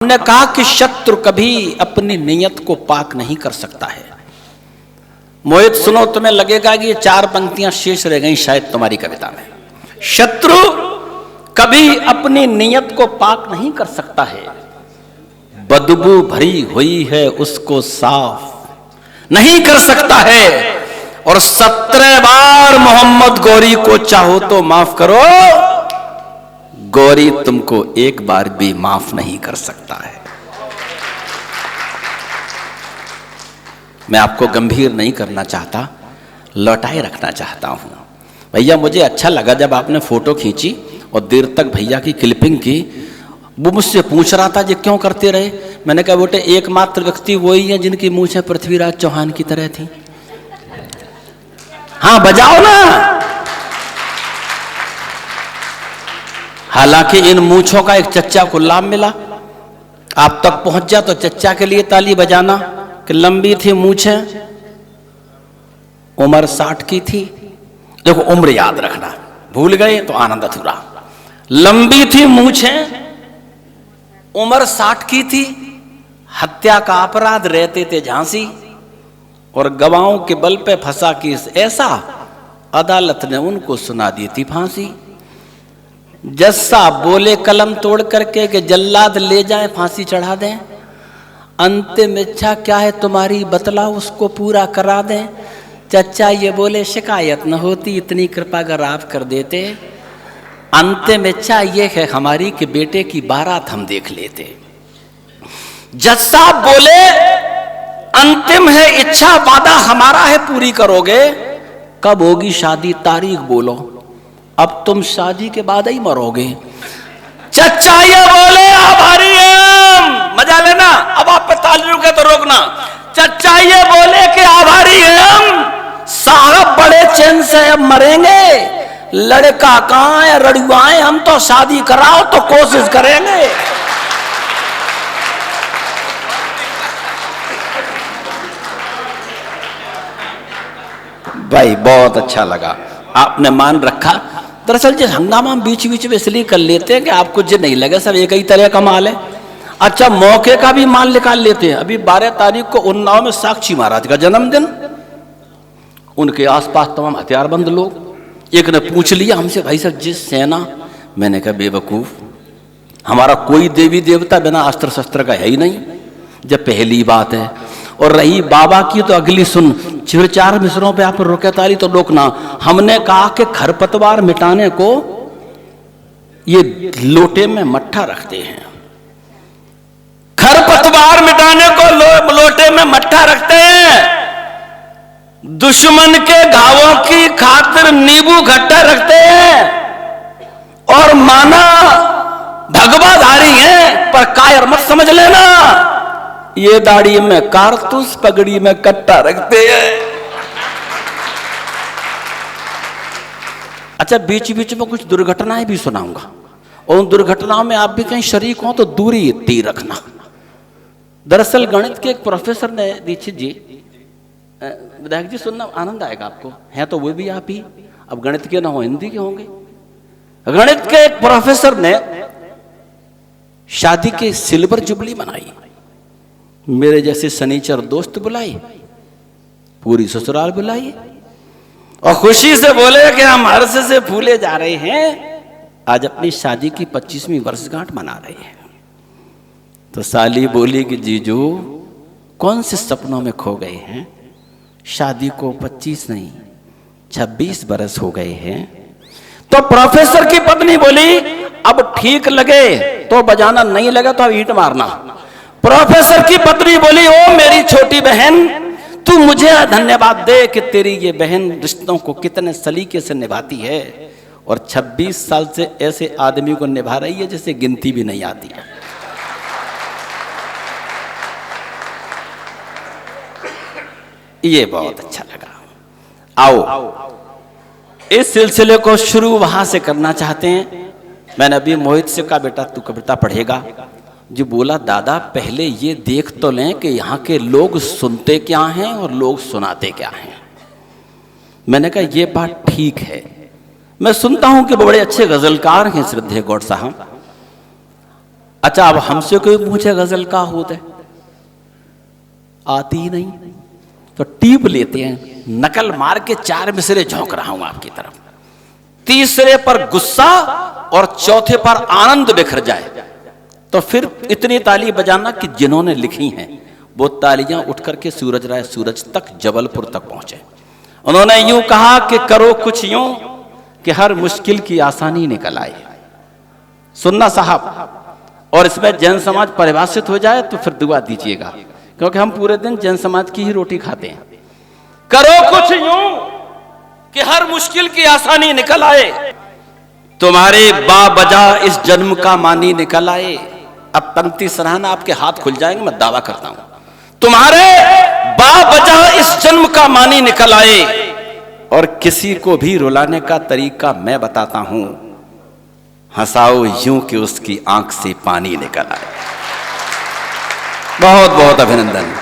हमने कहा कि शत्रु कभी अपनी नीयत को पाक नहीं कर सकता है। मोहित सुनो, तुम्हें लगेगा कि ये 4 पंक्तियां शेष रह गई शायद तुम्हारी कविता में। शत्रु कभी अपनी नीयत को पाक नहीं कर सकता है, बदबू भरी हुई है उसको साफ नहीं कर सकता है, और 17 बार मोहम्मद गौरी को चाहो तो माफ करो, गौरी तुमको एक बार भी माफ नहीं कर सकता है। मैं आपको गंभीर नहीं करना चाहता, लौटाए रखना चाहता हूं। भैया मुझे अच्छा लगा जब आपने फोटो खींची और देर तक भैया की क्लिपिंग की। वो मुझसे पूछ रहा था ये क्यों करते रहे। मैंने कहा बेटे एकमात्र व्यक्ति वही है जिनकी मूंछें पृथ्वीराज चौहान की तरह थी। हाँ बजाओ ना। हालांकि इन मूंछों का एक चच्चा को लाभ मिला। आप तक पहुंच जा तो चच्चा के लिए ताली बजाना कि लंबी थी मूंछें, उम्र 60 की थी। देखो उम्र याद रखना, भूल गए तो आनंद अधूरा। लंबी थी मूंछें, उम्र 60 की थी, हत्या का अपराध रहते थे झांसी, और गवाहों के बल पे फंसा केस ऐसा अदालत ने उनको सुना दी थी फांसी। जस्सा बोले कलम तोड़ करके कि जल्लाद ले जाए फांसी चढ़ा दें, अंतिम इच्छा क्या है तुम्हारी बतलाओ उसको पूरा करा दें। चच्चा ये बोले शिकायत न होती इतनी कृपा अगर आप कर देते, अंतिम इच्छा ये है हमारी कि बेटे की बारात हम देख लेते। जज साहब बोले अंतिम है इच्छा, वादा हमारा है पूरी करोगे, कब होगी शादी तारीख बोलो, अब तुम शादी के बाद ही मरोगे। चच्चा ये बोले आभारी हम, मजा लेना, अब आप पे ताली रुके तो रोकना। चच्चा ये बोले कि आभारी हम, साहब बड़े चैन से अब मरेंगे, लड़का कहां है रड़ुआए, हम तो शादी कराओ तो कोशिश करेंगे। भाई बहुत अच्छा लगा, आपने मान रखा। दरअसल जिस हंगामा हम बीच बीच में इसलिए कर लेते हैं कि आपको जो नहीं लगे सब एक ही तरह का माल है। अच्छा मौके का भी माल निकाल लेते हैं। अभी 12 तारीख को उन्नाव में साक्षी महाराज का जन्मदिन, उनके आसपास तमाम हथियारबंद लोग। एक ने पूछ लिया हमसे भाई साहब जिस सेना, मैंने कहा बेवकूफ, हमारा कोई देवी देवता बिना अस्त्र शस्त्र का है ही नहीं, जब पहली बात है। और रही बाबा की तो अगली सुन, 4 मिसरों पे आप रुके ताली तो रोकना। हमने कहा कि खरपतवार मिटाने को ये लोटे में मट्ठा रखते हैं, खरपतवार मिटाने को लोटे में मट्ठा रखते हैं, दुश्मन के घावों की खातिर नींबू खट्टा रखते हैं, और माना भगवाधारी हैं पर कायर मत समझ लेना, ये दाढ़ी में कारतूस पगड़ी में कट्टा रखते हैं। अच्छा बीच बीच में कुछ दुर्घटनाएं भी सुनाऊंगा, और उन दुर्घटनाओं में आप भी कहीं शरीक हो तो दूरी इतनी रखना। दरअसल गणित के एक प्रोफेसर ने, दीक्षित जी, विधायक जी सुनना आनंद आएगा आपको, हैं तो वो भी आप ही, अब गणित के ना हो हिंदी के होंगे। गणित के एक प्रोफेसर ने शादी के सिल्वर जुबली मनाई, मेरे जैसे सनीचर दोस्त बुलाई, पूरी ससुराल बुलाई, और खुशी से बोले कि हम हर्ष से फूले जा रहे हैं, आज अपनी शादी की 25वीं वर्षगांठ मना रहे हैं। तो साली बोली कि जीजू कौन से सपनों में खो गए हैं, शादी को 25 नहीं 26 बरस हो गए हैं। तो प्रोफेसर की पत्नी बोली अब ठीक लगे तो बजाना, नहीं लगा तो अब ईंट मारना। प्रोफेसर की पत्नी बोली ओ मेरी छोटी बहन, तू मुझे धन्यवाद दे कि तेरी ये बहन रिश्तों को कितने सलीके से निभाती है, और 26 साल से ऐसे आदमी को निभा रही है जिसे गिनती भी नहीं आती है। ये बहुत अच्छा लगा। आओ इस सिलसिले को शुरू वहां से करना चाहते हैं। मैंने अभी मोहित से कहा बेटा तू कविता पढ़ेगा, जो बोला दादा पहले ये देख तो लें कि यहाँ के लोग सुनते क्या हैं और लोग सुनाते क्या हैं। मैंने कहा ये बात ठीक है, मैं सुनता हूं कि बड़े अच्छे गजलकार हैं श्रद्धेय गौड़ साहब, अच्छा, अब हमसे कोई पूछे गजल का होता है, आती ही नहीं, तो टीप लेते हैं, नकल मार के 4 मिसरे झोंक रहा हूं आपकी तरफ, तीसरे पर गुस्सा और चौथे पर आनंद बिखर जाए, तो फिर इतनी ताली बजाना कि जिन्होंने लिखी हैं वो तालियां उठ करके सूरज राय सूरज तक, जबलपुर तक पहुंचे। उन्होंने यूं कहा कि करो कुछ यूं कि हर मुश्किल की आसानी निकल आए। सुनना साहब, और इसमें जैन समाज परिभाषित हो जाए तो फिर दुआ दीजिएगा, क्योंकि हम पूरे दिन जैन समाज की ही रोटी खाते हैं। करो कुछ यूं कि हर मुश्किल की आसानी निकल आए, तुम्हारे बाबजा इस जन्म का मानी निकल आए। अब पंक्ति सराहना, आपके हाथ खुल जाएंगे, मैं दावा करता हूं, तुम्हारे बाबजा इस जन्म का मानी निकल आए, और किसी को भी रुलाने का तरीका मैं बताता हूं, हंसाओ यूं कि उसकी आंख से पानी निकल आए। बहुत बहुत अभिनंदन।